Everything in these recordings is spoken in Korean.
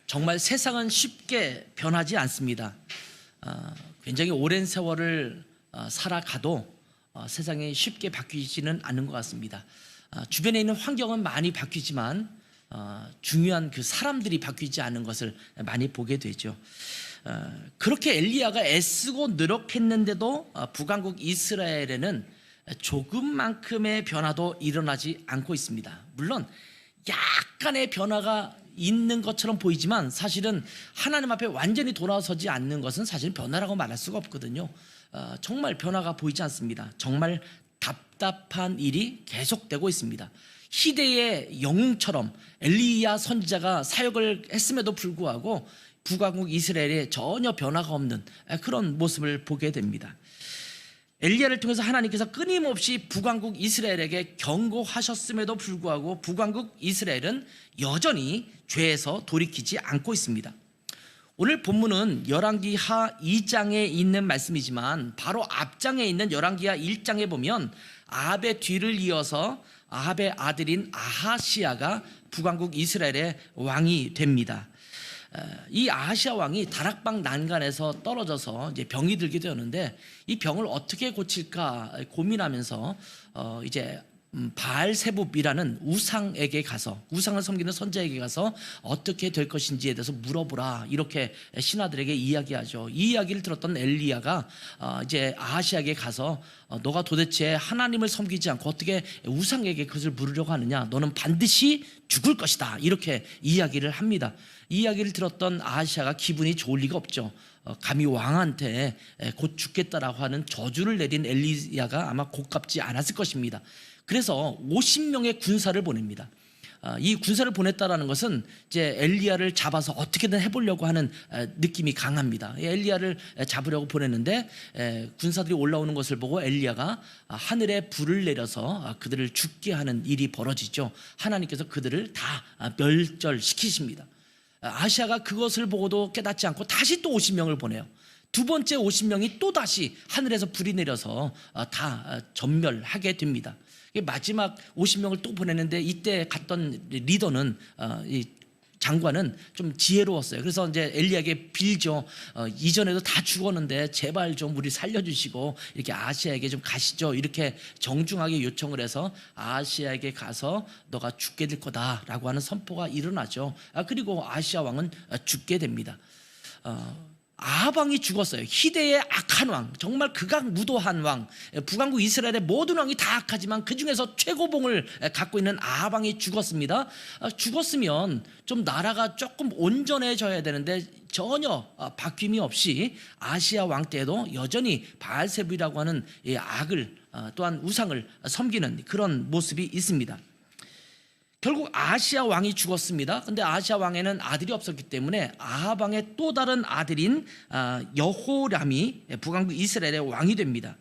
정말 세상은 쉽게 변하지 않습니다. 굉장히 오랜 세월을 살아가도 세상이 쉽게 바뀌지는 않는 것 같습니다. 주변에 있는 환경은 많이 바뀌지만 중요한 그 사람들이 바뀌지 않는 것을 많이 보게 되죠. 그렇게 엘리야가 애쓰고 노력했는데도 북왕국 이스라엘에는 조금만큼의 변화도 일어나지 않고 있습니다. 물론 약간의 변화가 있는 것처럼 보이지만 사실은 하나님 앞에 완전히 돌아서지 않는 것은 사실 변화라고 말할 수가 없거든요. 정말 변화가 보이지 않습니다. 정말 답답한 일이 계속되고 있습니다. 희대의 영웅처럼 엘리야 선지자가 사역을 했음에도 불구하고 북왕국 이스라엘에 전혀 변화가 없는 그런 모습을 보게 됩니다. 엘리야를 통해서 하나님께서 끊임없이 북왕국 이스라엘에게 경고하셨음에도 불구하고 북왕국 이스라엘은 여전히 죄에서 돌이키지 않고 있습니다. 오늘 본문은 열왕기하 2장에 있는 말씀이지만 바로 앞장에 있는 열왕기하 1장에 보면 아합의 뒤를 이어서 아합의 아들인 아하시야가 북왕국 이스라엘의 왕이 됩니다. 이 아하시야 왕이 다락방 난간에서 떨어져서 이제 병이 들게 되었는데 이 병을 어떻게 고칠까 고민하면서 이제 바알세붑이라는 우상에게 가서 우상을 섬기는 선지자에게 가서 어떻게 될 것인지에 대해서 물어보라 이렇게 신하들에게 이야기하죠. 이 이야기를 들었던 엘리야가 이제 아하시야에게 가서 너가 도대체 하나님을 섬기지 않고 어떻게 우상에게 그것을 물으려고 하느냐, 너는 반드시 죽을 것이다 이렇게 이야기를 합니다. 이 이야기를 들었던 아하시야가 기분이 좋을 리가 없죠. 감히 왕한테 곧 죽겠다라고 하는 저주를 내린 엘리야가 아마 고깝지 않았을 것입니다. 그래서 50명의 군사를 보냅니다. 이 군사를 보냈다라는 것은 이제 엘리야를 잡아서 어떻게든 해보려고 하는 느낌이 강합니다. 엘리야를 잡으려고 보냈는데 군사들이 올라오는 것을 보고 엘리야가 하늘에 불을 내려서 그들을 죽게 하는 일이 벌어지죠. 하나님께서 그들을 다 멸절시키십니다. 아하시야가 그것을 보고도 깨닫지 않고 다시 또 50명을 보내요. 두 번째 50명이 또 다시 하늘에서 불이 내려서 다 전멸하게 됩니다. 마지막 50명을 또 보내는데 이때 갔던 리더는 이 장관은 좀 지혜로웠어요. 그래서 이제 엘리야에게 빌죠. 이전에도 다 죽었는데 제발 좀 우리 살려주시고 이렇게 아하시야에게 좀 가시죠. 이렇게 정중하게 요청을 해서 아하시야에게 가서 너가 죽게 될 거다라고 하는 선포가 일어나죠. 그리고 아하시야 왕은 죽게 됩니다. 아합 왕이 죽었어요. 희대의 악한 왕, 정말 극악무도한 왕, 북왕국 이스라엘의 모든 왕이 다 악하지만 그 중에서 최고봉을 갖고 있는 아합 왕이 죽었습니다. 죽었으면 좀 나라가 조금 온전해져야 되는데 전혀 바뀜이 없이 아하시야 왕 때에도 여전히 바알세붑이라고 하는 이 악을 또한 우상을 섬기는 그런 모습이 있습니다. 결국 아하시야 왕이 죽었습니다. 근데 아하시야 왕에는 아들이 없었기 때문에 아합 왕의 또 다른 아들인 여호람이 북왕국 이스라엘의 왕이 됩니다.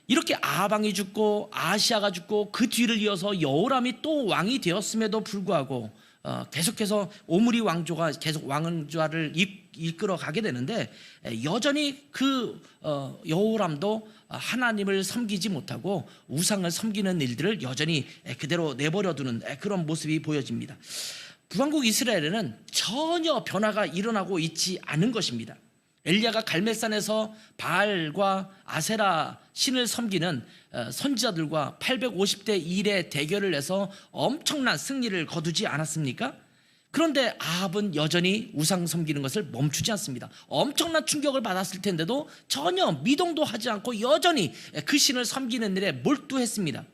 이렇게 아합 왕이 죽고 아하시야가 죽고 그 뒤를 이어서 여호람이 또 왕이 되었음에도 불구하고 계속해서 오므리 왕조가 계속 왕좌를 이끌어 가게 되는데 여전히 그 여호람도 하나님을 섬기지 못하고 우상을 섬기는 일들을 여전히 그대로 내버려두는 그런 모습이 보여집니다. 북왕국 이스라엘에는 전혀 변화가 일어나고 있지 않은 것입니다. 엘리야가 갈멜산에서 바알과 아세라 신을 섬기는 선지자들과 850대 1의 대결을 해서 엄청난 승리를 거두지 않았습니까? 그런데 아합은 여전히 우상 섬기는 것을 멈추지 않습니다. 엄청난 충격을 받았을 텐데도 전혀 미동도 하지 않고 여전히 그 신을 섬기는 일에 몰두했습니다.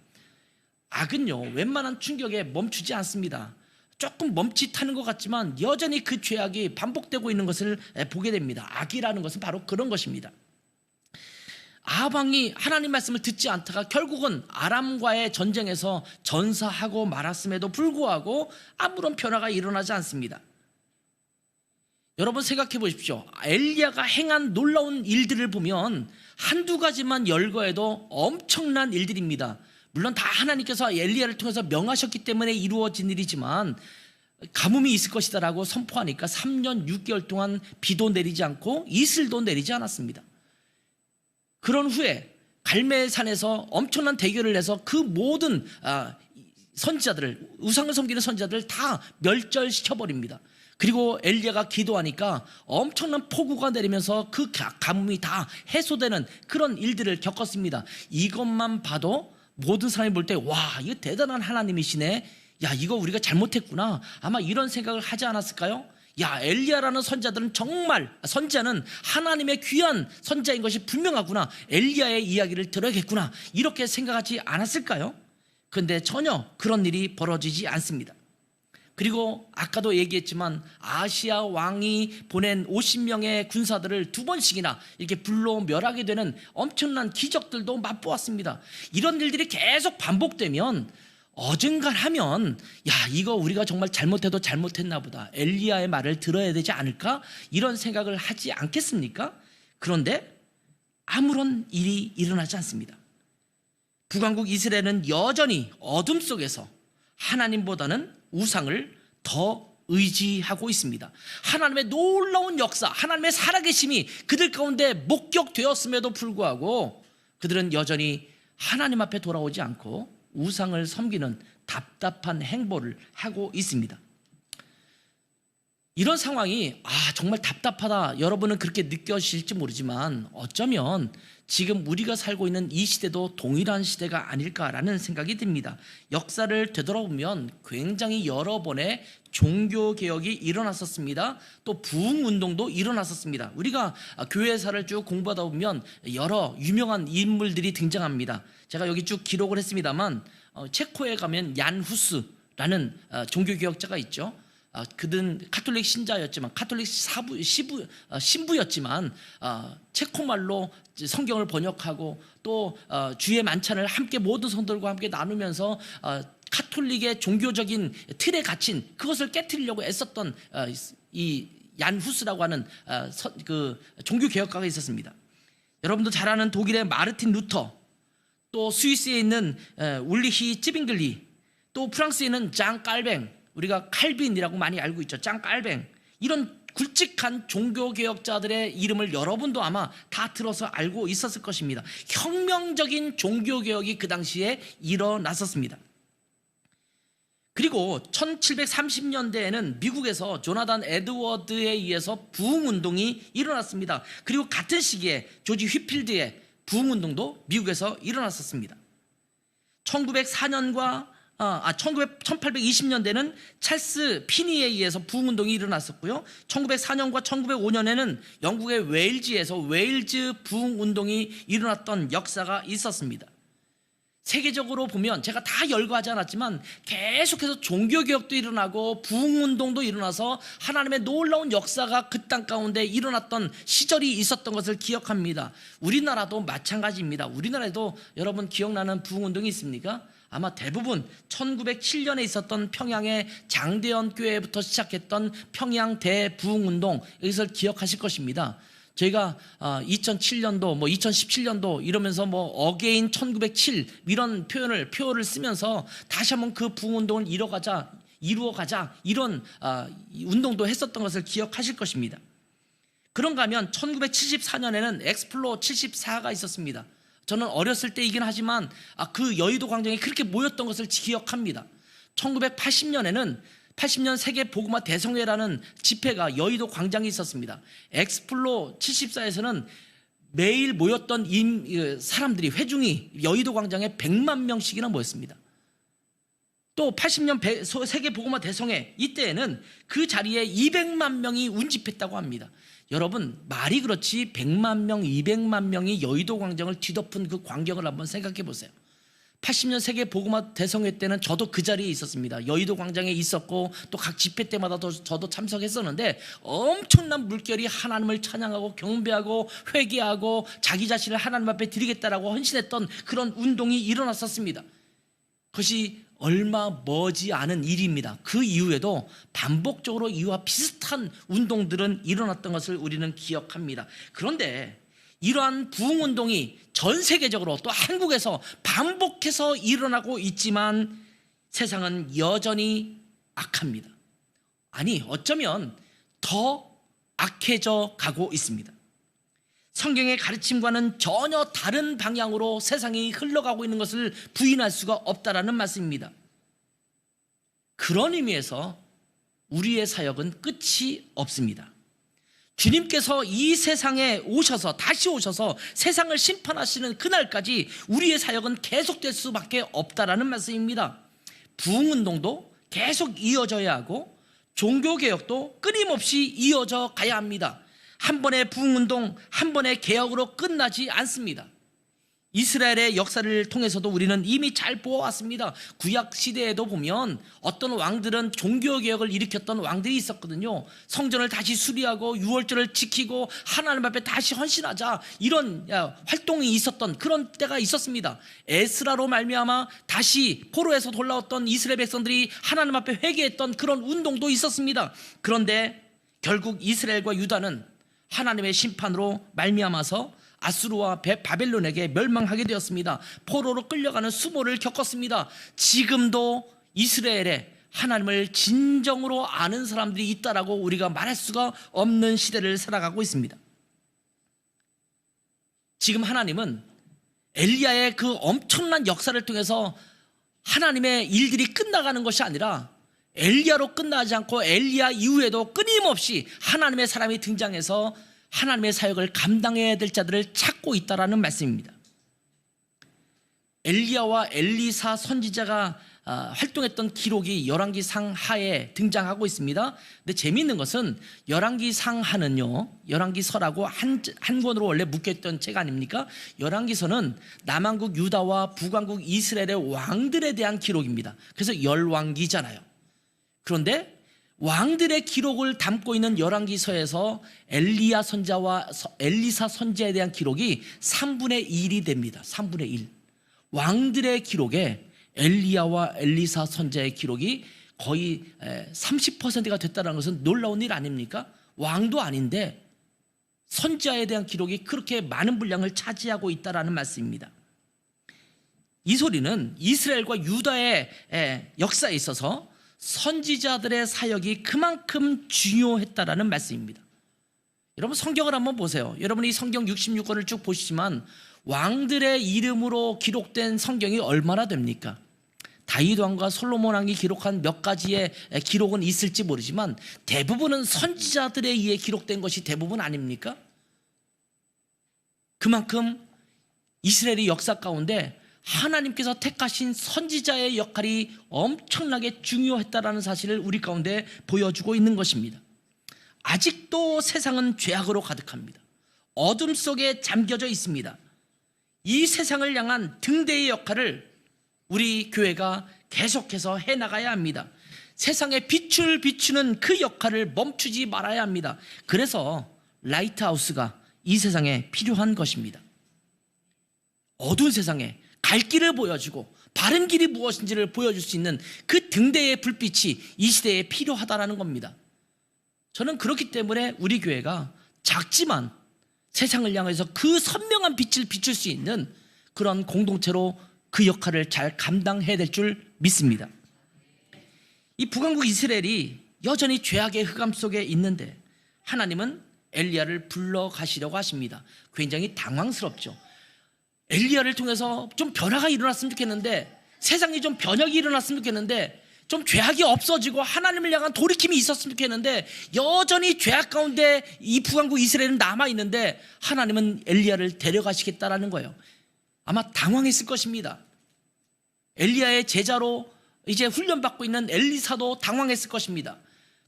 악은요, 웬만한 충격에 멈추지 않습니다. 조금 멈칫하는 것 같지만 여전히 그 죄악이 반복되고 있는 것을 보게 됩니다. 악이라는 것은 바로 그런 것입니다. 아합 왕이 하나님 말씀을 듣지 않다가 결국은 아람과의 전쟁에서 전사하고 말았음에도 불구하고 아무런 변화가 일어나지 않습니다. 여러분 생각해 보십시오. 엘리야가 행한 놀라운 일들을 보면 한두 가지만 열거해도 엄청난 일들입니다. 물론 다 하나님께서 엘리야를 통해서 명하셨기 때문에 이루어진 일이지만 가뭄이 있을 것이다라고 선포하니까 3년 6개월 동안 비도 내리지 않고 이슬도 내리지 않았습니다. 그런 후에 갈멜산에서 엄청난 대결을 해서 그 모든 선지자들을, 우상을 섬기는 선지자들을 다 멸절시켜버립니다. 그리고 엘리야가 기도하니까 엄청난 폭우가 내리면서 그 가뭄이 다 해소되는 그런 일들을 겪었습니다. 이것만 봐도 모든 사람이 볼 때 와, 이거 대단한 하나님이시네. 야, 이거 우리가 잘못했구나. 아마 이런 생각을 하지 않았을까요? 야, 엘리야라는 선자들은 정말, 선지자는 하나님의 귀한 선자인 것이 분명하구나. 엘리야의 이야기를 들어야겠구나. 이렇게 생각하지 않았을까요? 그런데 전혀 그런 일이 벌어지지 않습니다. 그리고 아까도 얘기했지만 아시아 왕이 보낸 50명의 군사들을 2번씩이나 이렇게 불로 멸하게 되는 엄청난 기적들도 맛보았습니다. 이런 일들이 계속 반복되면 어중간하면 야, 이거 우리가 정말 잘못해도 잘못했나 보다. 엘리야의 말을 들어야 되지 않을까? 이런 생각을 하지 않겠습니까? 그런데 아무런 일이 일어나지 않습니다. 북왕국 이스라엘은 여전히 어둠 속에서 하나님보다는 우상을 더 의지하고 있습니다. 하나님의 놀라운 역사, 하나님의 살아계심이 그들 가운데 목격되었음에도 불구하고 그들은 여전히 하나님 앞에 돌아오지 않고 우상을 섬기는 답답한 행보를 하고 있습니다. 이런 상황이 정말 답답하다, 여러분은 그렇게 느껴지실지 모르지만 어쩌면 지금 우리가 살고 있는 이 시대도 동일한 시대가 아닐까라는 생각이 듭니다. 역사를 되돌아보면 굉장히 여러 번의 종교개혁이 일어났었습니다. 또 부흥운동도 일어났었습니다. 우리가 교회사를 쭉 공부하다 보면 여러 유명한 인물들이 등장합니다. 제가 여기 쭉 기록을 했습니다만 체코에 가면 얀 후스라는 종교개혁자가 있죠. 그는 카톨릭 신자였지만, 카톨릭 신부였지만 체코말로 성경을 번역하고 또 주의 만찬을 함께 모든 성도들과 함께 나누면서 카톨릭의 종교적인 틀에 갇힌 그것을 깨트리려고 애썼던 이 얀 후스라고 하는 그 종교개혁가가 있었습니다. 여러분도 잘 아는 독일의 마르틴 루터, 또 스위스에 있는 울리히 찌빙글리, 또 프랑스에 있는 장 깔뱅, 우리가 칼빈이라고 많이 알고 있죠. 장 깔뱅. 이런 굵직한 종교개혁자들의 이름을 여러분도 아마 다 들어서 알고 있었을 것입니다. 혁명적인 종교개혁이 그 당시에 일어났었습니다. 그리고 1730년대에는 미국에서 조나단 에드워드에 의해서 부흥운동이 일어났습니다. 그리고 같은 시기에 조지 휘필드의 부흥운동도 미국에서 일어났었습니다. 1820년대는 찰스 피니에 의해서 부흥운동이 일어났었고요. 1904년과 1905년에는 영국의 웨일즈에서 웨일즈 부흥운동이 일어났던 역사가 있었습니다. 세계적으로 보면 제가 다 열거하지 않았지만 계속해서 종교개혁도 일어나고 부흥운동도 일어나서 하나님의 놀라운 역사가 그 땅 가운데 일어났던 시절이 있었던 것을 기억합니다. 우리나라도 마찬가지입니다. 우리나라에도 여러분 기억나는 부흥운동이 있습니까? 아마 대부분 1907년에 있었던 평양의 장대현 교회부터 시작했던 평양 대부흥운동, 이것을 기억하실 것입니다. 저희가 2007년도, 2017년도 이러면서 어게인 1907 이런 표어를 쓰면서 다시 한번 그 부흥운동을 이루어가자 이런 운동도 했었던 것을 기억하실 것입니다. 그런가 하면 1974년에는 엑스플로 74가 있었습니다. 저는 어렸을 때이긴 하지만 그 여의도 광장에 그렇게 모였던 것을 기억합니다. 1980년에는 80년 세계 복음화 대성회라는 집회가 여의도 광장에 있었습니다. 엑스플로 74에서는 매일 모였던 사람들이, 회중이 여의도 광장에 100만 명씩이나 모였습니다. 또 80년 세계 복음화 대성회, 이때에는 그 자리에 200만 명이 운집했다고 합니다. 여러분, 말이 그렇지 100만 명, 200만 명이 여의도 광장을 뒤덮은 그 광경을 한번 생각해 보세요. 80년 세계 복음화 대성회 때는 저도 그 자리에 있었습니다. 여의도 광장에 있었고 또 각 집회 때마다 저도 참석했었는데 엄청난 물결이 하나님을 찬양하고 경배하고 회개하고 자기 자신을 하나님 앞에 드리겠다라고 헌신했던 그런 운동이 일어났었습니다. 그것이 얼마 머지 않은 일입니다. 그 이후에도 반복적으로 이와 비슷한 운동들은 일어났던 것을 우리는 기억합니다. 그런데 이러한 부흥운동이 전 세계적으로 또 한국에서 반복해서 일어나고 있지만 세상은 여전히 악합니다. 아니, 어쩌면 더 악해져 가고 있습니다. 성경의 가르침과는 전혀 다른 방향으로 세상이 흘러가고 있는 것을 부인할 수가 없다라는 말씀입니다. 그런 의미에서 우리의 사역은 끝이 없습니다. 주님께서 이 세상에 다시 오셔서 세상을 심판하시는 그날까지 우리의 사역은 계속될 수밖에 없다라는 말씀입니다. 부흥운동도 계속 이어져야 하고 종교개혁도 끊임없이 이어져 가야 합니다. 한 번의 부흥운동, 한 번의 개혁으로 끝나지 않습니다. 이스라엘의 역사를 통해서도 우리는 이미 잘 보아왔습니다. 구약 시대에도 보면 어떤 왕들은 종교개혁을 일으켰던 왕들이 있었거든요. 성전을 다시 수리하고 유월절을 지키고 하나님 앞에 다시 헌신하자, 이런 활동이 있었던 그런 때가 있었습니다. 에스라로 말미암아 다시 포로에서 돌아왔던 이스라엘 백성들이 하나님 앞에 회개했던 그런 운동도 있었습니다. 그런데 결국 이스라엘과 유다는 하나님의 심판으로 말미암아서 아수르와 바벨론에게 멸망하게 되었습니다. 포로로 끌려가는 수모를 겪었습니다. 지금도 이스라엘에 하나님을 진정으로 아는 사람들이 있다라고 우리가 말할 수가 없는 시대를 살아가고 있습니다. 지금 하나님은 엘리야의 그 엄청난 역사를 통해서 하나님의 일들이 끝나가는 것이 아니라 엘리야로 끝나지 않고 엘리야 이후에도 끊임없이 하나님의 사람이 등장해서 하나님의 사역을 감당해야 될 자들을 찾고 있다라는 말씀입니다. 엘리야와 엘리사 선지자가 활동했던 기록이 열왕기상 하에 등장하고 있습니다. 근데 재미있는 것은 열왕기상 하는요, 열왕기서라고 한 권으로 원래 묶여있던 책 아닙니까? 열왕기서는 남왕국 유다와 북왕국 이스라엘의 왕들에 대한 기록입니다. 그래서 열왕기잖아요. 그런데 왕들의 기록을 담고 있는 열왕기서에서 엘리야 선자와 엘리사 선지자에 대한 기록이 3분의 1이 됩니다. 3분의 1. 왕들의 기록에 엘리야와 엘리사 선지자의 기록이 거의 30%가 됐다는 것은 놀라운 일 아닙니까? 왕도 아닌데 선지자에 대한 기록이 그렇게 많은 분량을 차지하고 있다는 말씀입니다. 이 소리는 이스라엘과 유다의 역사에 있어서 선지자들의 사역이 그만큼 중요했다라는 말씀입니다. 여러분 성경을 한번 보세요. 여러분이 성경 66권을 쭉 보시지만 왕들의 이름으로 기록된 성경이 얼마나 됩니까? 다윗 왕과 솔로몬 왕이 기록한 몇 가지의 기록은 있을지 모르지만 대부분은 선지자들에 의해 기록된 것이 대부분 아닙니까? 그만큼 이스라엘의 역사 가운데 하나님께서 택하신 선지자의 역할이 엄청나게 중요했다라는 사실을 우리 가운데 보여주고 있는 것입니다. 아직도 세상은 죄악으로 가득합니다. 어둠 속에 잠겨져 있습니다. 이 세상을 향한 등대의 역할을 우리 교회가 계속해서 해나가야 합니다. 세상에 빛을 비추는 그 역할을 멈추지 말아야 합니다. 그래서 라이트하우스가 이 세상에 필요한 것입니다. 어두운 세상에 갈 길을 보여주고 바른 길이 무엇인지를 보여줄 수 있는 그 등대의 불빛이 이 시대에 필요하다는 겁니다. 저는 그렇기 때문에 우리 교회가 작지만 세상을 향해서 그 선명한 빛을 비출 수 있는 그런 공동체로 그 역할을 잘 감당해야 될 줄 믿습니다. 이 북왕국 이스라엘이 여전히 죄악의 흑암 속에 있는데 하나님은 엘리야를 불러 가시려고 하십니다. 굉장히 당황스럽죠. 엘리야를 통해서 좀 변화가 일어났으면 좋겠는데, 세상에 좀 변혁이 일어났으면 좋겠는데, 좀 죄악이 없어지고 하나님을 향한 돌이킴이 있었으면 좋겠는데 여전히 죄악 가운데 이 북왕국 이스라엘은 남아있는데 하나님은 엘리야를 데려가시겠다라는 거예요. 아마 당황했을 것입니다. 엘리야의 제자로 이제 훈련받고 있는 엘리사도 당황했을 것입니다.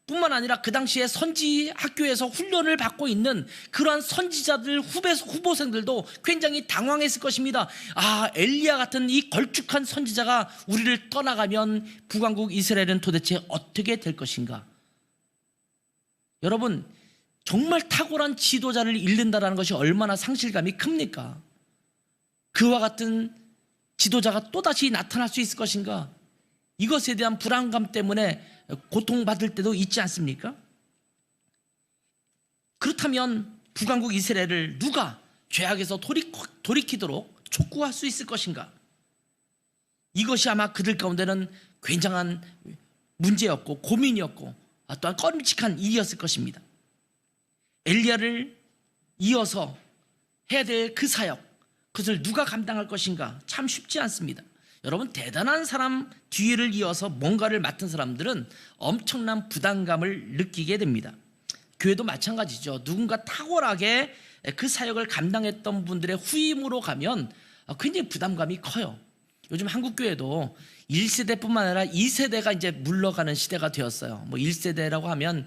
뿐만 아니라 그 당시에 선지 학교에서 훈련을 받고 있는 그러한 선지자들 후보생들도 굉장히 당황했을 것입니다. 엘리야 같은 이 걸쭉한 선지자가 우리를 떠나가면 북왕국 이스라엘은 도대체 어떻게 될 것인가? 여러분, 정말 탁월한 지도자를 잃는다는 것이 얼마나 상실감이 큽니까? 그와 같은 지도자가 또다시 나타날 수 있을 것인가? 이것에 대한 불안감 때문에 고통받을 때도 있지 않습니까? 그렇다면 북왕국 이스라엘을 누가 죄악에서 돌이키도록 촉구할 수 있을 것인가? 이것이 아마 그들 가운데는 굉장한 문제였고 고민이었고 또한 꺼림칙한 일이었을 것입니다. 엘리야를 이어서 해야 될 그 사역, 그것을 누가 감당할 것인가? 참 쉽지 않습니다. 여러분, 대단한 사람 뒤를 이어서 뭔가를 맡은 사람들은 엄청난 부담감을 느끼게 됩니다. 교회도 마찬가지죠. 누군가 탁월하게 그 사역을 감당했던 분들의 후임으로 가면 굉장히 부담감이 커요. 요즘 한국교회도 1세대뿐만 아니라 2세대가 이제 물러가는 시대가 되었어요. 뭐 1세대라고 하면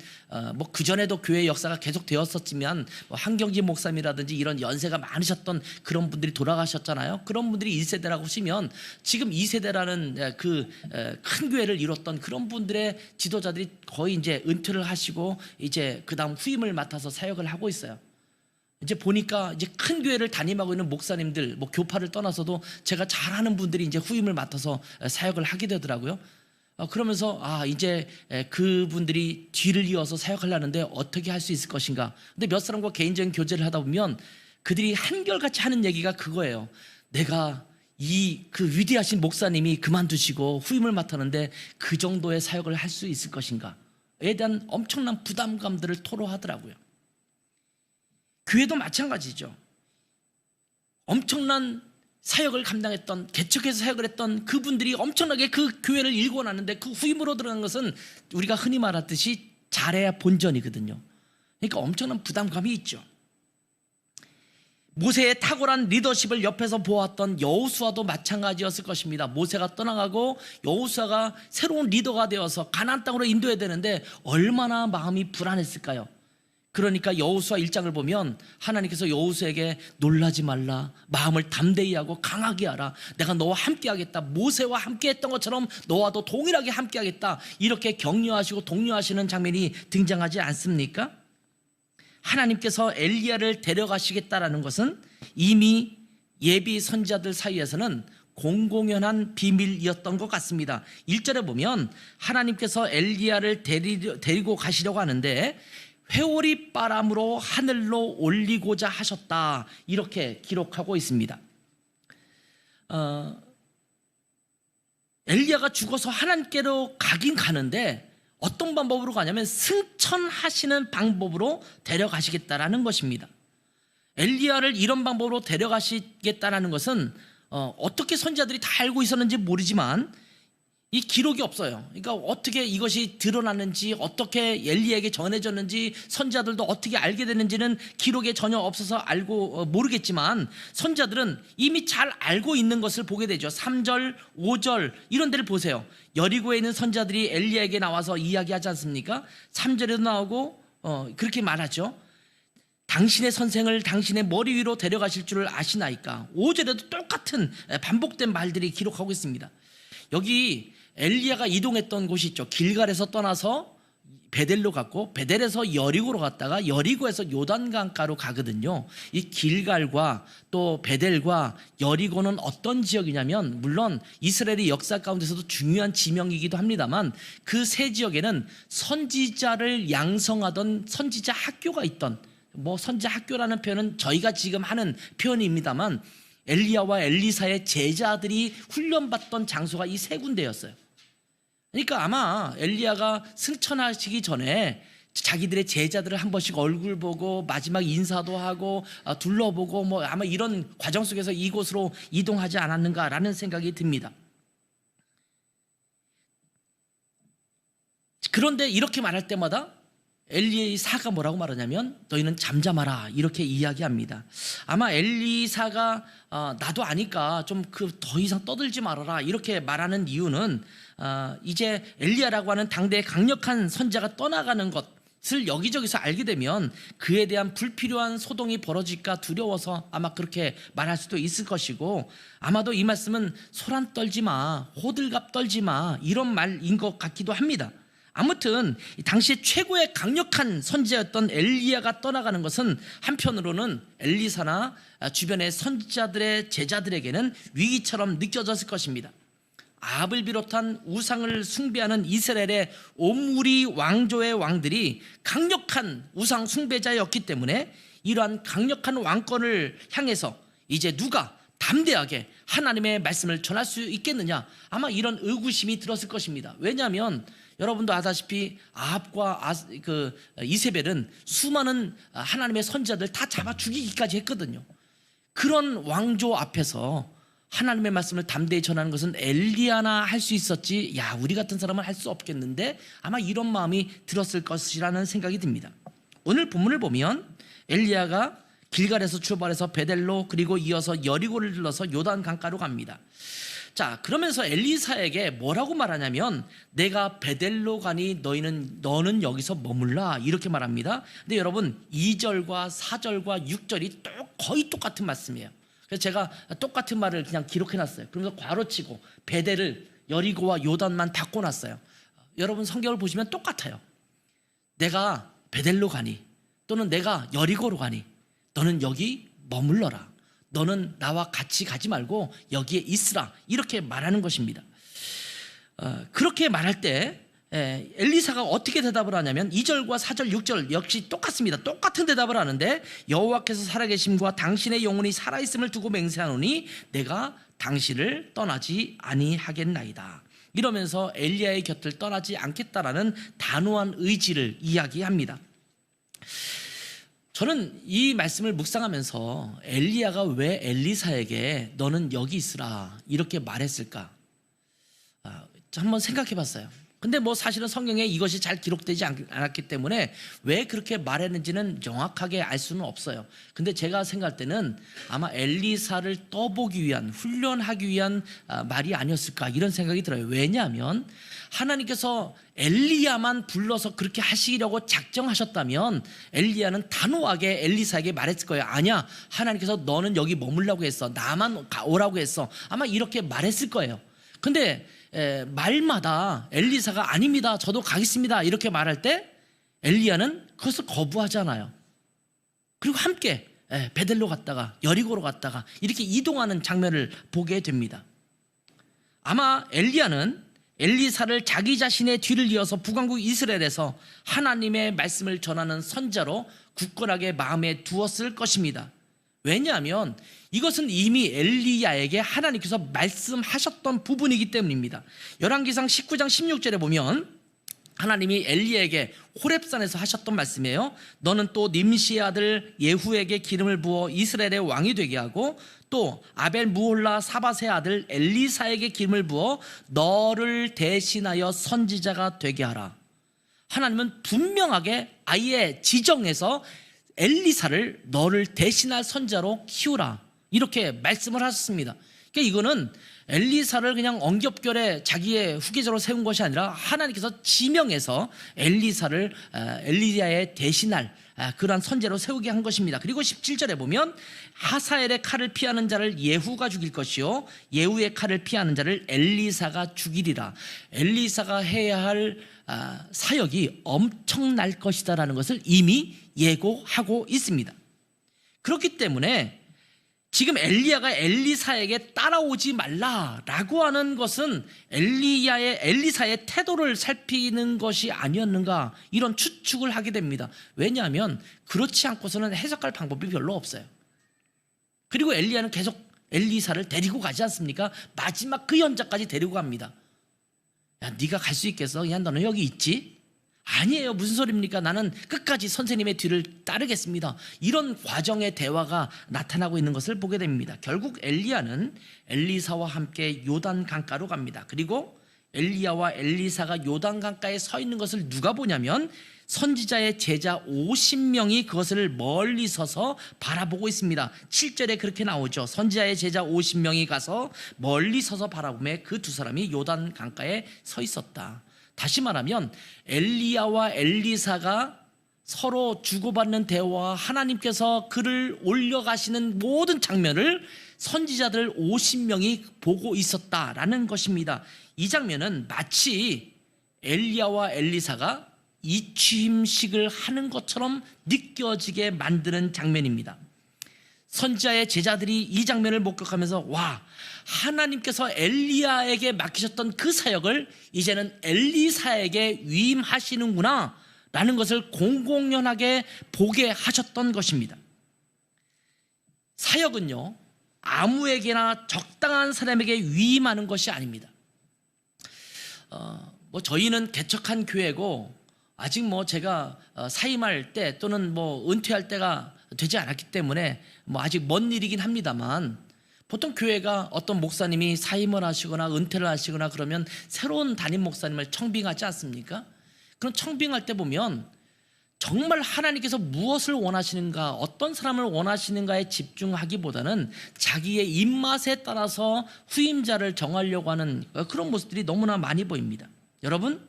뭐 그전에도 교회 역사가 계속 되었었지만 뭐 한경지 목사님이라든지 이런 연세가 많으셨던 그런 분들이 돌아가셨잖아요. 그런 분들이 1세대라고 치면 지금 2세대라는 그 큰 교회를 이뤘던 그런 분들의 지도자들이 거의 이제 은퇴를 하시고 이제 그다음 후임을 맡아서 사역을 하고 있어요. 이제 보니까 이제 큰 교회를 담임하고 있는 목사님들, 뭐 교파를 떠나서도 제가 잘하는 분들이 이제 후임을 맡아서 사역을 하게 되더라고요. 그러면서 이제 그분들이 뒤를 이어서 사역하려는데 어떻게 할 수 있을 것인가. 근데 몇 사람과 개인적인 교제를 하다 보면 그들이 한결같이 하는 얘기가 그거예요. 내가 그 위대하신 목사님이 그만두시고 후임을 맡았는데 그 정도의 사역을 할 수 있을 것인가에 대한 엄청난 부담감들을 토로하더라고요. 교회도 마찬가지죠. 엄청난 사역을 감당했던, 개척해서 사역을 했던 그분들이 엄청나게 그 교회를 일궈놨는데 그 후임으로 들어간 것은 우리가 흔히 말하듯이 잘해야 본전이거든요. 그러니까 엄청난 부담감이 있죠. 모세의 탁월한 리더십을 옆에서 보았던 여호수아도 마찬가지였을 것입니다. 모세가 떠나가고 여호수아가 새로운 리더가 되어서 가나안 땅으로 인도해야 되는데 얼마나 마음이 불안했을까요? 그러니까 여호수아 1장을 보면 하나님께서 여호수아에게 놀라지 말라, 마음을 담대히 하고 강하게 하라, 내가 너와 함께 하겠다, 모세와 함께 했던 것처럼 너와도 동일하게 함께 하겠다, 이렇게 격려하시고 독려하시는 장면이 등장하지 않습니까? 하나님께서 엘리야를 데려가시겠다라는 것은 이미 예비 선지자들 사이에서는 공공연한 비밀이었던 것 같습니다. 1절에 보면 하나님께서 엘리야를 데리고 가시려고 하는데 회오리 바람으로 하늘로 올리고자 하셨다, 이렇게 기록하고 있습니다. 엘리야가 죽어서 하나님께로 가긴 가는데 어떤 방법으로 가냐면 승천하시는 방법으로 데려가시겠다라는 것입니다. 엘리야를 이런 방법으로 데려가시겠다라는 것은 어떻게 선지자들이 다 알고 있었는지 모르지만 이 기록이 없어요. 그러니까 어떻게 이것이 드러났는지, 어떻게 엘리야에게 전해졌는지, 선지자들도 어떻게 알게 됐는지는 기록에 전혀 없어서 모르겠지만 선지자들은 이미 잘 알고 있는 것을 보게 되죠. 3절, 5절 이런 데를 보세요. 여리고에 있는 선지자들이 엘리야에게 나와서 이야기하지 않습니까? 3절에도 나오고 그렇게 말하죠. 당신의 선생을 당신의 머리 위로 데려가실 줄을 아시나이까. 5절에도 똑같은 반복된 말들이 기록하고 있습니다. 여기 엘리야가 이동했던 곳이 있죠. 길갈에서 떠나서 베델로 갔고, 베델에서 여리고로 갔다가 여리고에서 요단강가로 가거든요. 이 길갈과 또 베델과 여리고는 어떤 지역이냐면, 물론 이스라엘의 역사 가운데서도 중요한 지명이기도 합니다만 그 세 지역에는 선지자를 양성하던 선지자 학교가 있던, 뭐 선지자 학교라는 표현은 저희가 지금 하는 표현입니다만 엘리야와 엘리사의 제자들이 훈련받던 장소가 이 세 군데였어요. 그러니까 아마 엘리야가 승천하시기 전에 자기들의 제자들을 한 번씩 얼굴 보고 마지막 인사도 하고 둘러보고 뭐 아마 이런 과정 속에서 이곳으로 이동하지 않았는가라는 생각이 듭니다. 그런데 이렇게 말할 때마다 엘리사가 뭐라고 말하냐면 너희는 잠잠하라, 이렇게 이야기합니다. 아마 엘리사가 나도 아니까 좀 더 이상 떠들지 말아라, 이렇게 말하는 이유는 이제 엘리야라고 하는 당대의 강력한 선지자가 떠나가는 것을 여기저기서 알게 되면 그에 대한 불필요한 소동이 벌어질까 두려워서 아마 그렇게 말할 수도 있을 것이고, 아마도 이 말씀은 소란 떨지 마, 호들갑 떨지 마, 이런 말인 것 같기도 합니다. 아무튼 당시 최고의 강력한 선지자였던 엘리야가 떠나가는 것은 한편으로는 엘리사나 주변의 선지자들의 제자들에게는 위기처럼 느껴졌을 것입니다. 아합을 비롯한 우상을 숭배하는 이스라엘의 오므리 왕조의 왕들이 강력한 우상 숭배자였기 때문에 이러한 강력한 왕권을 향해서 이제 누가 담대하게 하나님의 말씀을 전할 수 있겠느냐, 아마 이런 의구심이 들었을 것입니다. 왜냐하면 여러분도 아다시피 아합과 이세벨은 수많은 하나님의 선지자들 다 잡아 죽이기까지 했거든요. 그런 왕조 앞에서 하나님의 말씀을 담대히 전하는 것은 엘리야나 할 수 있었지, 야, 우리 같은 사람은 할 수 없겠는데, 아마 이런 마음이 들었을 것이라는 생각이 듭니다. 오늘 본문을 보면 엘리야가 길갈에서 출발해서 베델로, 그리고 이어서 여리고를 들러서 요단 강가로 갑니다. 자, 그러면서 엘리사에게 뭐라고 말하냐면, 내가 베델로 가니 너는 여기서 머물라, 이렇게 말합니다. 근데 여러분, 2절과 4절과 6절이 거의 똑같은 말씀이에요. 그래서 제가 똑같은 말을 그냥 기록해놨어요. 그러면서 괄호치고 베델을, 여리고와 요단만 바꿔놨어요. 여러분 성경을 보시면 똑같아요. 내가 베델로 가니, 또는 내가 여리고로 가니 너는 여기 머물러라, 너는 나와 같이 가지 말고 여기에 있으라, 이렇게 말하는 것입니다. 그렇게 말할 때 엘리사가 어떻게 대답을 하냐면 2절과 4절 6절 역시 똑같습니다. 똑같은 대답을 하는데, 여호와께서 살아계심과 당신의 영혼이 살아있음을 두고 맹세하노니 내가 당신을 떠나지 아니하겠나이다, 이러면서 엘리야의 곁을 떠나지 않겠다라는 단호한 의지를 이야기합니다. 저는 이 말씀을 묵상하면서 엘리야가 왜 엘리사에게 너는 여기 있으라 이렇게 말했을까 한번 생각해 봤어요. 근데 뭐 사실은 성경에 이것이 잘 기록되지 않았기 때문에 왜 그렇게 말했는지는 정확하게 알 수는 없어요. 근데 제가 생각할 때는 아마 엘리사를 떠보기 위한, 훈련하기 위한 말이 아니었을까, 이런 생각이 들어요. 왜냐하면 하나님께서 엘리야만 불러서 그렇게 하시려고 작정하셨다면 엘리야는 단호하게 엘리사에게 말했을 거예요. 아니야, 하나님께서 너는 여기 머물라고 했어, 나만 오라고 했어, 아마 이렇게 말했을 거예요. 근데 말마다 엘리사가 아닙니다, 저도 가겠습니다, 이렇게 말할 때 엘리야는 그것을 거부하잖아요. 그리고 함께 베델로 갔다가 여리고로 갔다가 이렇게 이동하는 장면을 보게 됩니다. 아마 엘리야는 엘리사를 자기 자신의 뒤를 이어서 북왕국 이스라엘에서 하나님의 말씀을 전하는 선자로 굳건하게 마음에 두었을 것입니다. 왜냐하면 이것은 이미 엘리야에게 하나님께서 말씀하셨던 부분이기 때문입니다. 열왕기상 19장 16절에 보면 하나님이 엘리야에게 호렙산에서 하셨던 말씀이에요. 너는 또 님시의 아들 예후에게 기름을 부어 이스라엘의 왕이 되게 하고, 또 아벨 무홀라 사밧의 아들 엘리사에게 기름을 부어 너를 대신하여 선지자가 되게 하라. 하나님은 분명하게 아예 지정해서 엘리사를 너를 대신할 선자로 키우라, 이렇게 말씀을 하셨습니다. 그러니까 이거는 엘리사를 그냥 엉겹결에 자기의 후계자로 세운 것이 아니라 하나님께서 지명해서 엘리사를 엘리야의 대신할 그러한 선제로 세우게 한 것입니다. 그리고 17절에 보면 하사엘의 칼을 피하는 자를 예후가 죽일 것이요 예후의 칼을 피하는 자를 엘리사가 죽이리라. 엘리사가 해야 할 사역이 엄청날 것이다라는 것을 이미 예고하고 있습니다. 그렇기 때문에 지금 엘리야가 엘리사에게 따라오지 말라라고 하는 것은 엘리사의 태도를 살피는 것이 아니었는가, 이런 추측을 하게 됩니다. 왜냐하면 그렇지 않고서는 해석할 방법이 별로 없어요. 그리고 엘리야는 계속 엘리사를 데리고 가지 않습니까? 마지막 그 현장까지 데리고 갑니다. 야, 네가 갈 수 있겠어? 야, 너는 여기 있지? 아니에요, 무슨 소리입니까? 나는 끝까지 선생님의 뒤를 따르겠습니다. 이런 과정의 대화가 나타나고 있는 것을 보게 됩니다. 결국 엘리야는 엘리사와 함께 요단 강가로 갑니다. 그리고 엘리야와 엘리사가 요단 강가에 서 있는 것을 누가 보냐면 선지자의 제자 50명이 그것을 멀리 서서 바라보고 있습니다. 7절에 그렇게 나오죠. 선지자의 제자 50명이 가서 멀리 서서 바라보며 그 두 사람이 요단 강가에 서 있었다. 다시 말하면 엘리야와 엘리사가 서로 주고받는 대화와 하나님께서 그를 올려가시는 모든 장면을 선지자들 50명이 보고 있었다라는 것입니다. 이 장면은 마치 엘리야와 엘리사가 이취임식을 하는 것처럼 느껴지게 만드는 장면입니다. 선지자의 제자들이 이 장면을 목격하면서 와, 하나님께서 엘리야에게 맡기셨던 그 사역을 이제는 엘리사에게 위임하시는구나 라는 것을 공공연하게 보게 하셨던 것입니다. 사역은요, 아무에게나 적당한 사람에게 위임하는 것이 아닙니다. 저희는 개척한 교회고 아직 제가 사임할 때 또는 은퇴할 때가 되지 않았기 때문에 아직 먼 일이긴 합니다만, 보통 교회가 어떤 목사님이 사임을 하시거나 은퇴를 하시거나 그러면 새로운 담임 목사님을 청빙하지 않습니까? 그런 청빙할 때 보면 정말 하나님께서 무엇을 원하시는가, 어떤 사람을 원하시는가에 집중하기보다는 자기의 입맛에 따라서 후임자를 정하려고 하는 그런 모습들이 너무나 많이 보입니다. 여러분,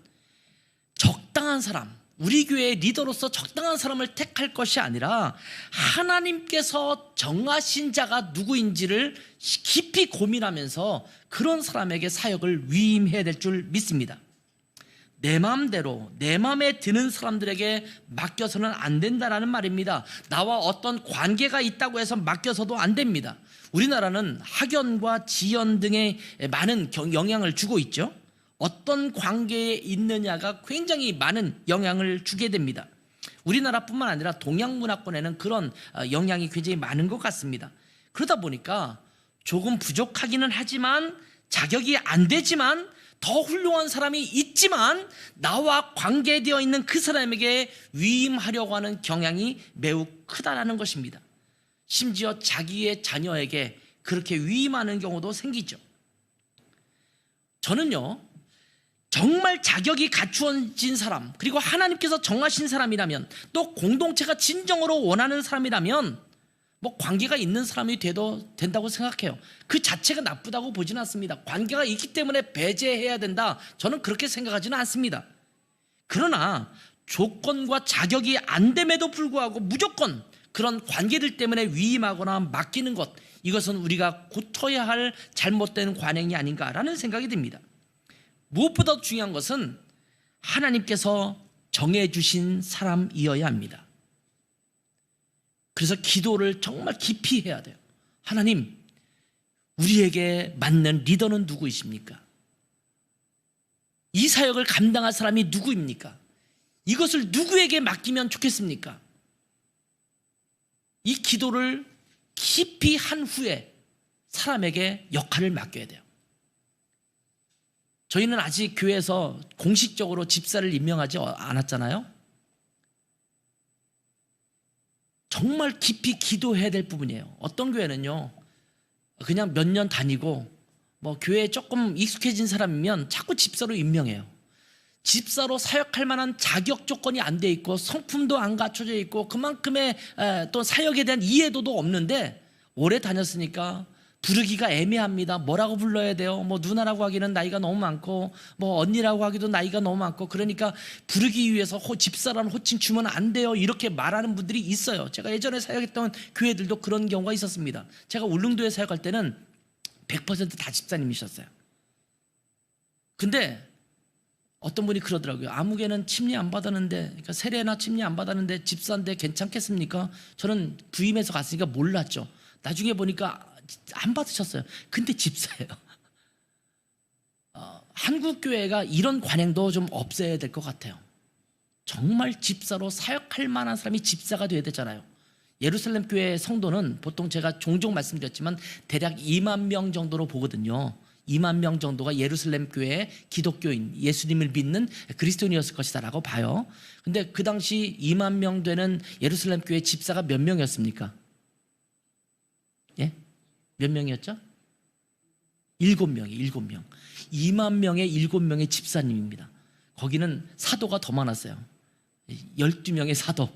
적당한 사람, 우리 교회의 리더로서 적당한 사람을 택할 것이 아니라 하나님께서 정하신 자가 누구인지를 깊이 고민하면서 그런 사람에게 사역을 위임해야 될 줄 믿습니다. 내 마음대로 내 마음에 드는 사람들에게 맡겨서는 안 된다라는 말입니다. 나와 어떤 관계가 있다고 해서 맡겨서도 안 됩니다. 우리나라는 학연과 지연 등의 많은 영향을 주고 있죠. 어떤 관계에 있느냐가 굉장히 많은 영향을 주게 됩니다. 우리나라뿐만 아니라 동양 문화권에는 그런 영향이 굉장히 많은 것 같습니다. 그러다 보니까 조금 부족하기는 하지만, 자격이 안 되지만, 더 훌륭한 사람이 있지만 나와 관계되어 있는 그 사람에게 위임하려고 하는 경향이 매우 크다라는 것입니다. 심지어 자기의 자녀에게 그렇게 위임하는 경우도 생기죠. 저는요, 정말 자격이 갖추어진 사람, 그리고 하나님께서 정하신 사람이라면, 또 공동체가 진정으로 원하는 사람이라면 뭐 관계가 있는 사람이 돼도 된다고 생각해요. 그 자체가 나쁘다고 보지는 않습니다. 관계가 있기 때문에 배제해야 된다, 저는 그렇게 생각하지는 않습니다. 그러나 조건과 자격이 안 됨에도 불구하고 무조건 그런 관계들 때문에 위임하거나 맡기는 것, 이것은 우리가 고쳐야 할 잘못된 관행이 아닌가라는 생각이 듭니다. 무엇보다 중요한 것은 하나님께서 정해주신 사람이어야 합니다. 그래서 기도를 정말 깊이 해야 돼요. 하나님, 우리에게 맞는 리더는 누구이십니까? 이 사역을 감당할 사람이 누구입니까? 이것을 누구에게 맡기면 좋겠습니까? 이 기도를 깊이 한 후에 사람에게 역할을 맡겨야 돼요. 저희는 아직 교회에서 공식적으로 집사를 임명하지 않았잖아요. 정말 깊이 기도해야 될 부분이에요. 어떤 교회는요, 그냥 몇 년 다니고 뭐 교회에 조금 익숙해진 사람이면 자꾸 집사로 임명해요. 집사로 사역할 만한 자격 조건이 안 돼 있고 성품도 안 갖춰져 있고 그만큼의 또 사역에 대한 이해도도 없는데, 오래 다녔으니까 부르기가 애매합니다. 뭐라고 불러야 돼요? 뭐 누나라고 하기는 나이가 너무 많고, 뭐 언니라고 하기도 나이가 너무 많고, 그러니까 부르기 위해서 집사라는 호칭 주면 안 돼요, 이렇게 말하는 분들이 있어요. 제가 예전에 사역했던 교회들도 그런 경우가 있었습니다. 제가 울릉도에 사역할 때는 100% 다 집사님이셨어요. 근데 어떤 분이 그러더라고요. 아무개는 침례 안 받았는데, 그러니까 세례나 침례 안 받았는데 집사인데 괜찮겠습니까? 저는 부임해서 갔으니까 몰랐죠. 나중에 보니까 안 받으셨어요. 근데 집사예요. 한국 교회가 이런 관행도 좀 없애야 될 것 같아요. 정말 집사로 사역할 만한 사람이 집사가 돼야 되잖아요. 예루살렘 교회 성도는 보통 제가 종종 말씀드렸지만 대략 2만 명 정도로 보거든요. 2만 명 정도가 예루살렘 교회의 기독교인, 예수님을 믿는 그리스도인이었을 것이다라고 봐요. 근데 그 당시 2만 명 되는 예루살렘 교회 집사가 몇 명이었습니까? 예? 몇 명이었죠? 7명이 7명. 2만 명의 7명의 집사님입니다. 거기는 사도가 더 많았어요. 12명의 사도,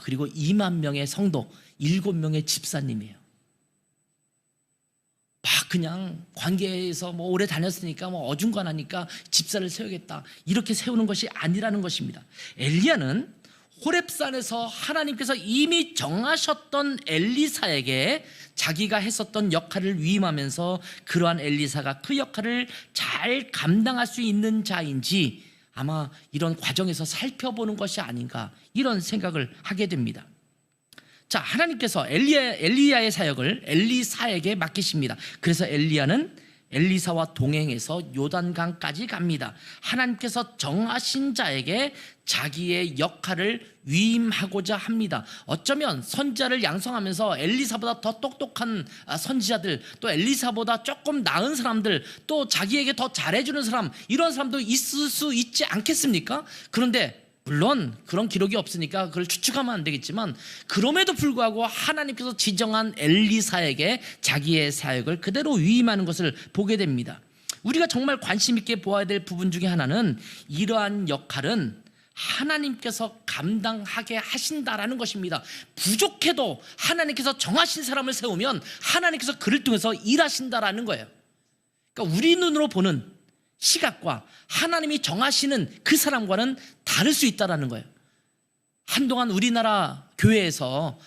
그리고 2만 명의 성도, 7명의 집사님이에요. 막 그냥 관계에서 뭐 오래 다녔으니까 뭐 어중간하니까 집사를 세우겠다, 이렇게 세우는 것이 아니라는 것입니다. 엘리야는 호렙산에서 하나님께서 이미 정하셨던 엘리사에게 자기가 했었던 역할을 위임하면서 그러한 엘리사가 그 역할을 잘 감당할 수 있는 자인지 아마 이런 과정에서 살펴보는 것이 아닌가, 이런 생각을 하게 됩니다. 자, 하나님께서 엘리야의 사역을 엘리사에게 맡기십니다. 그래서 엘리야는 엘리사와 동행해서 요단강까지 갑니다. 하나님께서 정하신 자에게 자기의 역할을 위임하고자 합니다. 어쩌면 선지자를 양성하면서 엘리사보다 더 똑똑한 선지자들, 또 엘리사보다 조금 나은 사람들, 또 자기에게 더 잘해주는 사람, 이런 사람도 있을 수 있지 않겠습니까? 그런데 물론 그런 기록이 없으니까 그걸 추측하면 안 되겠지만, 그럼에도 불구하고 하나님께서 지정한 엘리사에게 자기의 사역을 그대로 위임하는 것을 보게 됩니다. 우리가 정말 관심 있게 보아야 될 부분 중에 하나는 이러한 역할은 하나님께서 감당하게 하신다라는 것입니다. 부족해도 하나님께서 정하신 사람을 세우면 하나님께서 그를 통해서 일하신다라는 거예요. 그러니까 우리 눈으로 보는 시각과 하나님이 정하시는 그 사람과는 다를 수 있다는 거예요. 한동안 우리나라 교회에서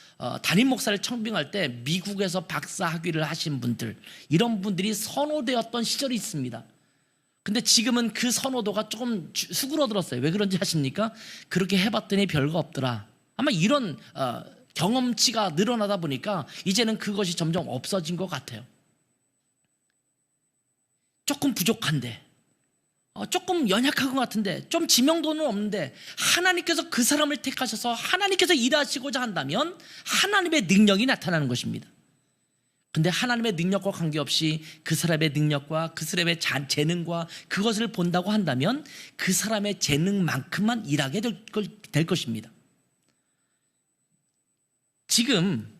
담임 목사를 청빙할 때 미국에서 박사 학위를 하신 분들, 이런 분들이 선호되었던 시절이 있습니다. 근데 지금은 그 선호도가 조금 수그러들었어요. 왜 그런지 아십니까? 그렇게 해봤더니 별거 없더라. 아마 이런 경험치가 늘어나다 보니까 이제는 그것이 점점 없어진 것 같아요. 조금 부족한데, 조금 연약한 것 같은데, 좀 지명도는 없는데 하나님께서 그 사람을 택하셔서 하나님께서 일하시고자 한다면 하나님의 능력이 나타나는 것입니다. 근데 하나님의 능력과 관계없이 그 사람의 능력과 그 사람의 재능과 그것을 본다고 한다면 그 사람의 재능만큼만 일하게 될 것입니다. 지금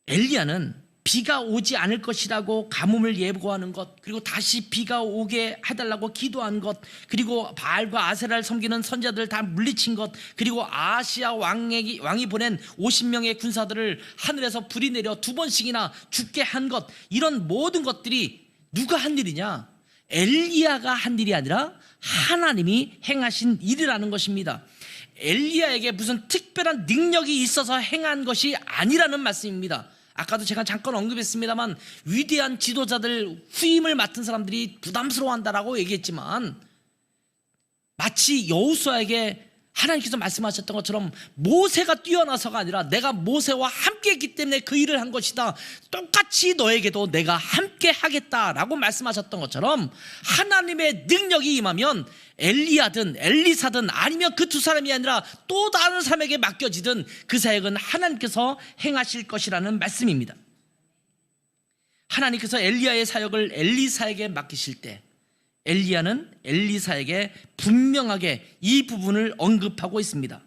엘리야는 비가 오지 않을 것이라고 가뭄을 예고하는 것, 그리고 다시 비가 오게 해달라고 기도한 것, 그리고 바알과 아세라를 섬기는 선지자들을 다 물리친 것, 그리고 아시아 왕이 보낸 50명의 군사들을 하늘에서 불이 내려 2번씩이나 죽게 한 것, 이런 모든 것들이 누가 한 일이냐? 엘리야가 한 일이 아니라 하나님이 행하신 일이라는 것입니다. 엘리야에게 무슨 특별한 능력이 있어서 행한 것이 아니라는 말씀입니다. 아까도 제가 잠깐 언급했습니다만, 위대한 지도자들, 후임을 맡은 사람들이 부담스러워한다라고 얘기했지만, 마치 여호수아에게 하나님께서 말씀하셨던 것처럼 모세가 뛰어나서가 아니라 내가 모세와 함께 했기 때문에 그 일을 한 것이다, 똑같이 너에게도 내가 함께 하겠다라고 말씀하셨던 것처럼, 하나님의 능력이 임하면 엘리야든 엘리사든 아니면 그 두 사람이 아니라 또 다른 사람에게 맡겨지든 그 사역은 하나님께서 행하실 것이라는 말씀입니다. 하나님께서 엘리야의 사역을 엘리사에게 맡기실 때 엘리야는 엘리사에게 분명하게 이 부분을 언급하고 있습니다.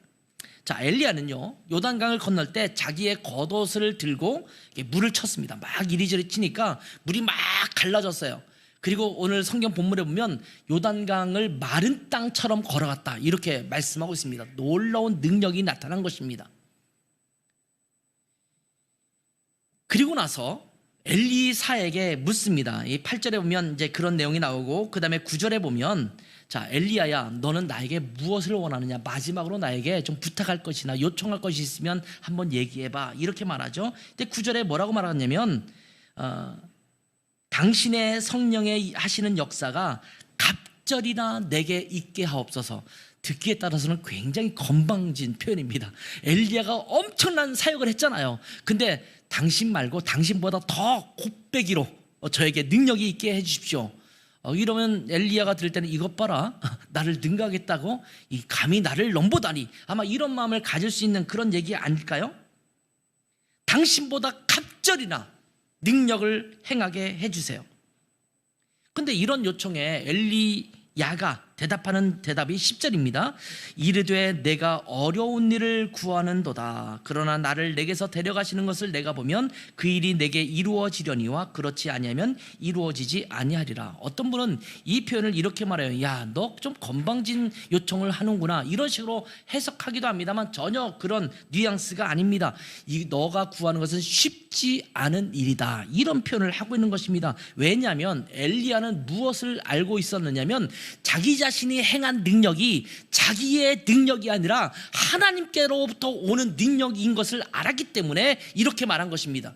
자, 엘리야는요, 요단강을 건널 때 자기의 겉옷을 들고 물을 쳤습니다. 막 이리저리 치니까 물이 막 갈라졌어요. 그리고 오늘 성경 본문에 보면 요단강을 마른 땅처럼 걸어갔다, 이렇게 말씀하고 있습니다. 놀라운 능력이 나타난 것입니다. 그리고 나서 엘리사에게 묻습니다. 이 8절에 보면 이제 그런 내용이 나오고, 그 다음에 9절에 보면, 자, 엘리야야, 너는 나에게 무엇을 원하느냐? 마지막으로 나에게 좀 부탁할 것이나 요청할 것이 있으면 한번 얘기해봐, 이렇게 말하죠. 근데 9절에 뭐라고 말하냐면, 당신의 성령의 하시는 역사가 갑절이나 내게 있게 하옵소서. 듣기에 따라서는 굉장히 건방진 표현입니다. 엘리야가 엄청난 사역을 했잖아요. 근데 당신 말고 당신보다 더 곱배기로 저에게 능력이 있게 해주십시오. 이러면 엘리야가 들을 때는, 이것 봐라, 나를 능가하겠다고 이 감히 나를 넘보다니, 아마 이런 마음을 가질 수 있는 그런 얘기 아닐까요? 당신보다 갑절이나 능력을 행하게 해주세요. 근데 이런 요청에 엘리야가 대답하는 대답이 10절입니다. 이르되 내가 어려운 일을 구하는도다. 그러나 나를 내게서 데려가시는 것을 내가 보면 그 일이 내게 이루어지려니와 그렇지 아니하면 이루어지지 아니하리라. 어떤 분은 이 표현을 이렇게 말해요. 야, 너 좀 건방진 요청을 하는구나, 이런 식으로 해석하기도 합니다만 전혀 그런 뉘앙스가 아닙니다. 너가 구하는 것은 쉽지 않은 일이다, 이런 표현을 하고 있는 것입니다. 왜냐하면 엘리야는 무엇을 알고 있었느냐면, 자기 자신이 행한 능력이 자기의 능력이 아니라 하나님께로부터 오는 능력인 것을 알았기 때문에 이렇게 말한 것입니다.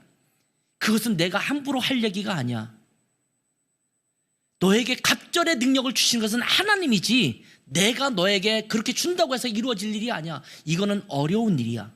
그것은 내가 함부로 할 얘기가 아니야. 너에게 갑절의 능력을 주시는 것은 하나님이지 내가 너에게 그렇게 준다고 해서 이루어질 일이 아니야. 이거는 어려운 일이야.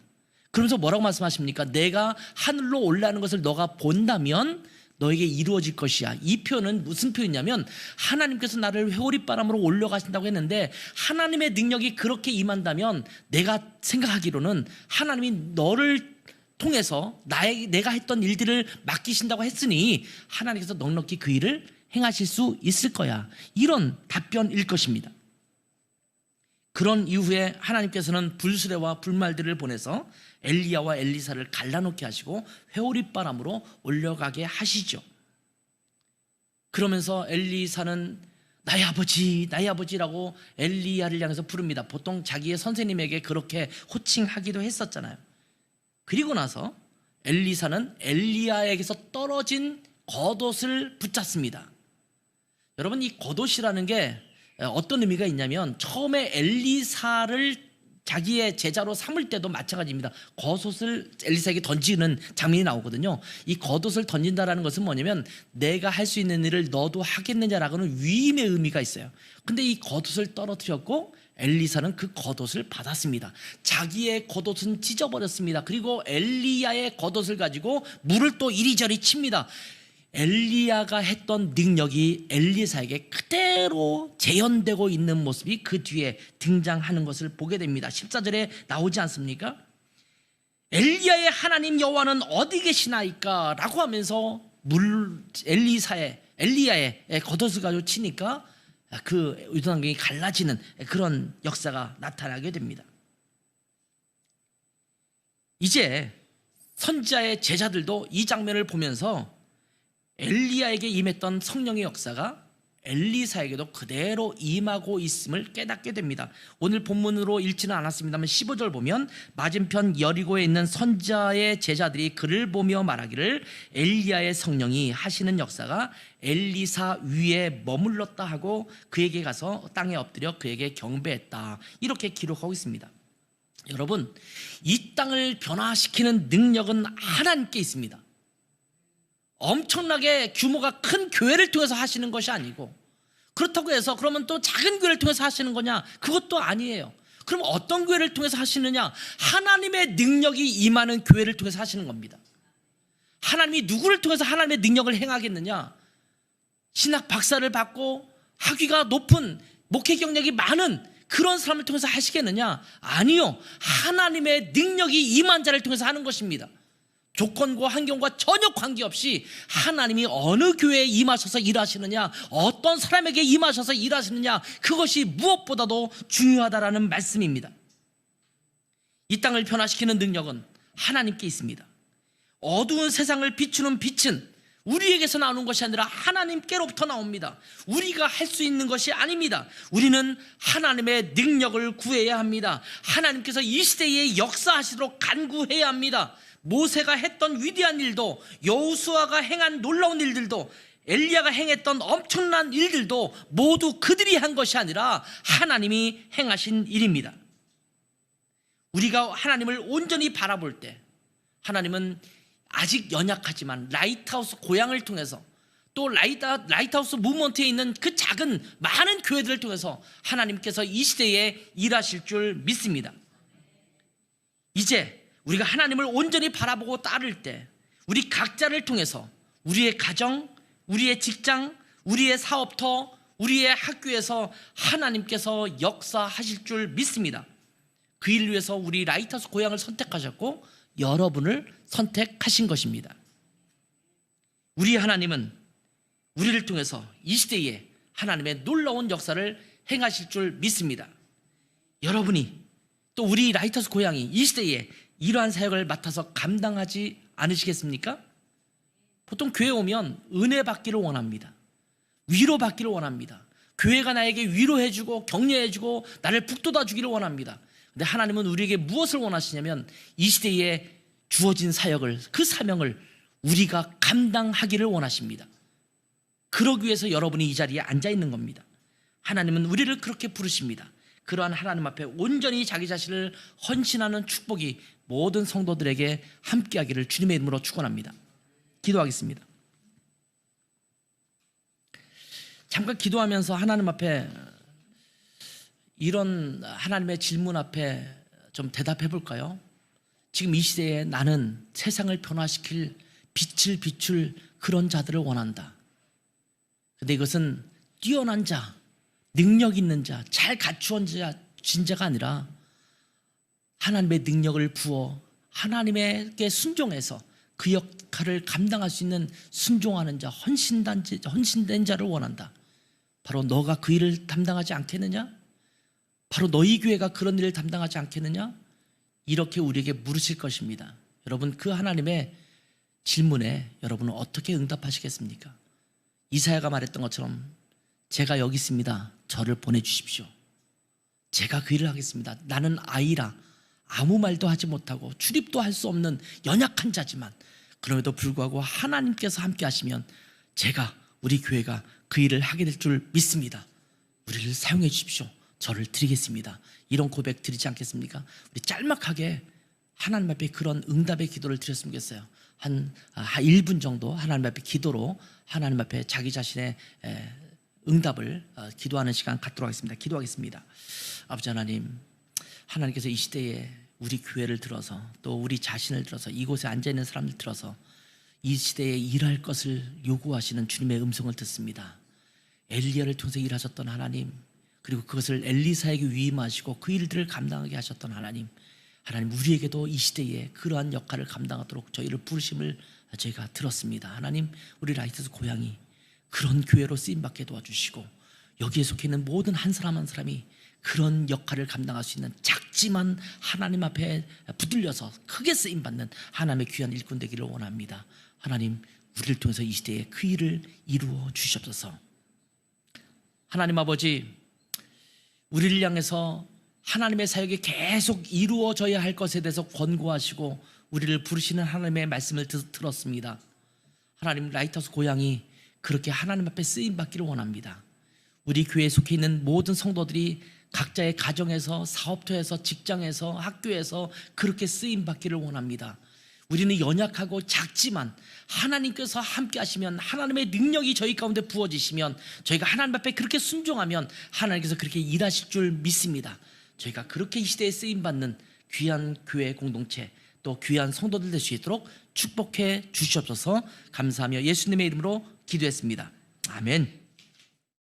그러면서 뭐라고 말씀하십니까? 내가 하늘로 올라가는 것을 너가 본다면 너에게 이루어질 것이야. 이 표현은 무슨 표현이냐면, 하나님께서 나를 회오리바람으로 올려가신다고 했는데 하나님의 능력이 그렇게 임한다면 내가 생각하기로는 하나님이 너를 통해서 내가 했던 일들을 맡기신다고 했으니 하나님께서 넉넉히 그 일을 행하실 수 있을 거야. 이런 답변일 것입니다. 그런 이후에 하나님께서는 불수레와 불말들을 보내서 엘리야와 엘리사를 갈라놓게 하시고 회오리바람으로 올려가게 하시죠. 그러면서 엘리사는 나의 아버지, 나의 아버지라고 엘리야를 향해서 부릅니다. 보통 자기의 선생님에게 그렇게 호칭하기도 했었잖아요. 그리고 나서 엘리사는 엘리야에게서 떨어진 겉옷을 붙잡습니다. 여러분, 이 겉옷이라는 게 어떤 의미가 있냐면 처음에 엘리사를 자기의 제자로 삼을 때도 마찬가지입니다. 겉옷을 엘리사에게 던지는 장면이 나오거든요. 이 겉옷을 던진다라는 것은 뭐냐면 내가 할 수 있는 일을 너도 하겠느냐라고는 위임의 의미가 있어요. 근데 이 겉옷을 떨어뜨렸고 엘리사는 그 겉옷을 받았습니다. 자기의 겉옷은 찢어버렸습니다. 그리고 엘리야의 겉옷을 가지고 물을 또 이리저리 칩니다. 엘리야가 했던 능력이 엘리사에게 그대로 재현되고 있는 모습이 그 뒤에 등장하는 것을 보게 됩니다. 14절에 나오지 않습니까? 엘리야의 하나님 여호와는 어디 계시나이까? 라고 하면서 엘리야의 겉옷을 가지고 치니까 그 요단강이 갈라지는 그런 역사가 나타나게 됩니다. 이제 선지자의 제자들도 이 장면을 보면서 엘리야에게 임했던 성령의 역사가 엘리사에게도 그대로 임하고 있음을 깨닫게 됩니다. 오늘 본문으로 읽지는 않았습니다만 15절 보면 맞은편 여리고에 있는 선지자의 제자들이 그를 보며 말하기를 엘리야의 성령이 하시는 역사가 엘리사 위에 머물렀다 하고 그에게 가서 땅에 엎드려 그에게 경배했다, 이렇게 기록하고 있습니다. 여러분, 이 땅을 변화시키는 능력은 하나님께 있습니다. 엄청나게 규모가 큰 교회를 통해서 하시는 것이 아니고, 그렇다고 해서 그러면 또 작은 교회를 통해서 하시는 거냐? 그것도 아니에요. 그럼 어떤 교회를 통해서 하시느냐? 하나님의 능력이 임하는 교회를 통해서 하시는 겁니다. 하나님이 누구를 통해서 하나님의 능력을 행하겠느냐? 신학 박사를 받고 학위가 높은 목회 경력이 많은 그런 사람을 통해서 하시겠느냐? 아니요. 하나님의 능력이 임한 자를 통해서 하는 것입니다. 조건과 환경과 전혀 관계없이 하나님이 어느 교회에 임하셔서 일하시느냐, 어떤 사람에게 임하셔서 일하시느냐, 그것이 무엇보다도 중요하다라는 말씀입니다. 이 땅을 변화시키는 능력은 하나님께 있습니다. 어두운 세상을 비추는 빛은 우리에게서 나오는 것이 아니라 하나님께로부터 나옵니다. 우리가 할 수 있는 것이 아닙니다. 우리는 하나님의 능력을 구해야 합니다. 하나님께서 이 시대에 역사하시도록 간구해야 합니다. 모세가 했던 위대한 일도, 여호수아가 행한 놀라운 일들도, 엘리야가 행했던 엄청난 일들도 모두 그들이 한 것이 아니라 하나님이 행하신 일입니다. 우리가 하나님을 온전히 바라볼 때 하나님은 아직 연약하지만 라이트하우스 고향을 통해서 또 라이트하우스 무브먼트에 있는 그 작은 많은 교회들을 통해서 하나님께서 이 시대에 일하실 줄 믿습니다. 이제 우리가 하나님을 온전히 바라보고 따를 때 우리 각자를 통해서 우리의 가정, 우리의 직장, 우리의 사업터, 우리의 학교에서 하나님께서 역사하실 줄 믿습니다. 그 일을 위해서 우리 라이트하우스 고향을 선택하셨고 여러분을 선택하신 것입니다. 우리 하나님은 우리를 통해서 이 시대에 하나님의 놀라운 역사를 행하실 줄 믿습니다. 여러분이 또 우리 라이트하우스 고향이 이 시대에 이러한 사역을 맡아서 감당하지 않으시겠습니까? 보통 교회 오면 은혜 받기를 원합니다. 위로 받기를 원합니다. 교회가 나에게 위로해주고 격려해주고 나를 북돋아주기를 원합니다. 근데 하나님은 우리에게 무엇을 원하시냐면 이 시대에 주어진 사역을, 그 사명을 우리가 감당하기를 원하십니다. 그러기 위해서 여러분이 이 자리에 앉아있는 겁니다. 하나님은 우리를 그렇게 부르십니다. 그러한 하나님 앞에 온전히 자기 자신을 헌신하는 축복이 모든 성도들에게 함께하기를 주님의 이름으로 축원합니다. 기도하겠습니다. 잠깐 기도하면서 하나님 앞에 이런 하나님의 질문 앞에 좀 대답해 볼까요? 지금 이 시대에 나는 세상을 변화시킬 빛을 비출 그런 자들을 원한다. 근데 이것은 뛰어난 자, 능력 있는 자, 잘 갖추어진 자가 아니라 하나님의 능력을 부어 하나님에게 순종해서 그 역할을 감당할 수 있는 순종하는 자, 헌신된 자를 원한다. 바로 너가 그 일을 담당하지 않겠느냐? 바로 너희 교회가 그런 일을 담당하지 않겠느냐? 이렇게 우리에게 물으실 것입니다. 여러분, 그 하나님의 질문에 여러분은 어떻게 응답하시겠습니까? 이사야가 말했던 것처럼 제가 여기 있습니다. 저를 보내주십시오. 제가 그 일을 하겠습니다. 나는 아이라 아무 말도 하지 못하고 출입도 할 수 없는 연약한 자지만 그럼에도 불구하고 하나님께서 함께 하시면 제가, 우리 교회가 그 일을 하게 될 줄 믿습니다. 우리를 사용해 주십시오. 저를 드리겠습니다. 이런 고백 드리지 않겠습니까? 우리 짤막하게 하나님 앞에 그런 응답의 기도를 드렸으면 좋겠어요. 한 1분 정도 하나님 앞에 기도로 하나님 앞에 자기 자신의 응답을 기도하는 시간 갖도록 하겠습니다. 기도하겠습니다. 아버지 하나님, 하나님께서 이 시대에 우리 교회를 들어서 또 우리 자신을 들어서 이곳에 앉아있는 사람들 들어서 이 시대에 일할 것을 요구하시는 주님의 음성을 듣습니다. 엘리야를 통해서 일하셨던 하나님, 그리고 그것을 엘리사에게 위임하시고 그 일들을 감당하게 하셨던 하나님, 하나님 우리에게도 이 시대에 그러한 역할을 감당하도록 저희를 부르심을 저희가 들었습니다. 하나님, 우리 라이트스 고향이 그런 교회로 쓰임받게 도와주시고 여기에 속해 있는 모든 한 사람 한 사람이 그런 역할을 감당할 수 있는 작지만 하나님 앞에 붙들려서 크게 쓰임받는 하나님의 귀한 일꾼 되기를 원합니다. 하나님, 우리를 통해서 이 시대에 그 일을 이루어 주시옵소서. 하나님 아버지, 우리를 향해서 하나님의 사역이 계속 이루어져야 할 것에 대해서 권고하시고 우리를 부르시는 하나님의 말씀을 들었습니다. 하나님, 라이트하우스 고향이 그렇게 하나님 앞에 쓰임받기를 원합니다. 우리 교회에 속해 있는 모든 성도들이 각자의 가정에서, 사업터에서, 직장에서, 학교에서 그렇게 쓰임받기를 원합니다. 우리는 연약하고 작지만 하나님께서 함께 하시면, 하나님의 능력이 저희 가운데 부어지시면, 저희가 하나님 앞에 그렇게 순종하면 하나님께서 그렇게 일하실 줄 믿습니다. 저희가 그렇게 이 시대에 쓰임받는 귀한 교회 공동체, 또 귀한 성도들 될 수 있도록 축복해 주시옵소서. 감사하며 예수님의 이름으로 기도했습니다. 아멘.